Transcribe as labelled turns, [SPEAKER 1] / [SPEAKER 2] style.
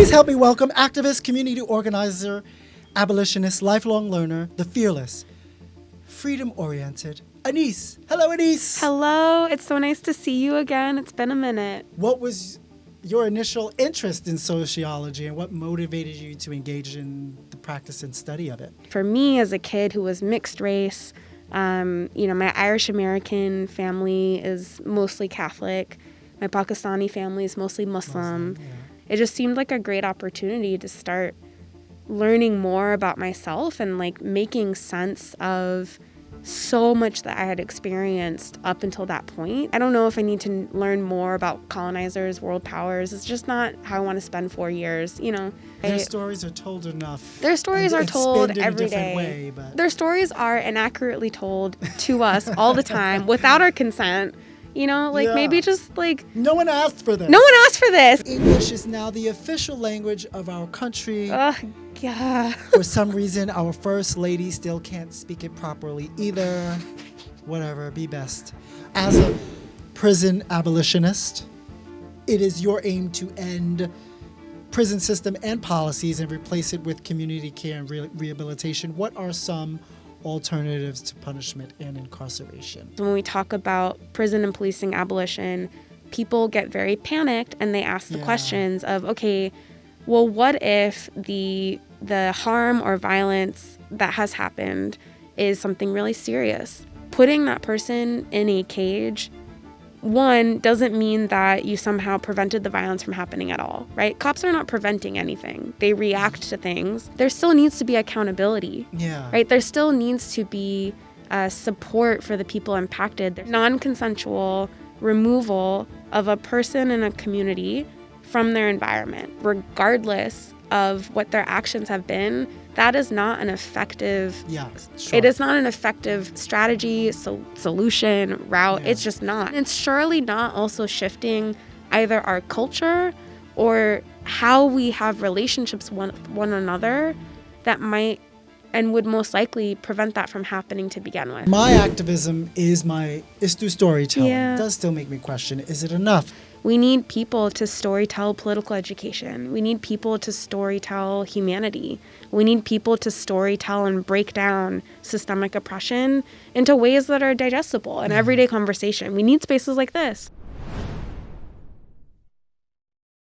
[SPEAKER 1] Please help me welcome activist, community organizer, abolitionist, lifelong learner, the fearless, freedom-oriented, Anise. Hello, Anise.
[SPEAKER 2] Hello. It's so nice to see you again. It's been a minute.
[SPEAKER 1] What was your initial interest in sociology and what motivated you to engage in the practice and study of it?
[SPEAKER 2] For me, as a kid who was mixed race, my Irish American family is mostly Catholic. My Pakistani family is mostly Muslim.
[SPEAKER 1] Yeah.
[SPEAKER 2] It just seemed like a great opportunity to start learning more about myself and like making sense of so much that I had experienced up until that point. I don't know if I need to learn more about colonizers, world powers. It's just not how I want to spend 4 years,
[SPEAKER 1] Their stories are told enough.
[SPEAKER 2] Their stories are told every day.
[SPEAKER 1] Way, but
[SPEAKER 2] Their stories are inaccurately told to us all the time without our consent. Maybe just like...
[SPEAKER 1] No one asked for this.
[SPEAKER 2] No one asked for this.
[SPEAKER 1] English is now the official language of our country.
[SPEAKER 2] Yeah.
[SPEAKER 1] For some reason, our first lady still can't speak it properly either. Whatever, be best. As a prison abolitionist, it is your aim to end prison system and policies and replace it with community care and rehabilitation. What are some alternatives to punishment and incarceration?
[SPEAKER 2] When we talk about prison and policing abolition, people get very panicked and they ask the questions of, okay, well, what if the harm or violence that has happened is something really serious? Putting that person in a cage, one, doesn't mean that you somehow prevented the violence from happening at all, right? Cops are not preventing anything. They react to things. There still needs to be accountability, right? There still needs to be support for the people impacted. Non-consensual removal of a person in a community from their environment, regardless of what their actions have been, that is not an effective, it is not an effective strategy, solution, route. It's just not. It's surely not also shifting either our culture or how we have relationships with one another that might and would most likely prevent that from happening to begin with.
[SPEAKER 1] My activism is through storytelling.
[SPEAKER 2] Yeah.
[SPEAKER 1] It does still make me question, is it enough?
[SPEAKER 2] We need people to storytell political education. We need people to storytell humanity. We need people to storytell and break down systemic oppression into ways that are digestible in everyday conversation. We need spaces like this.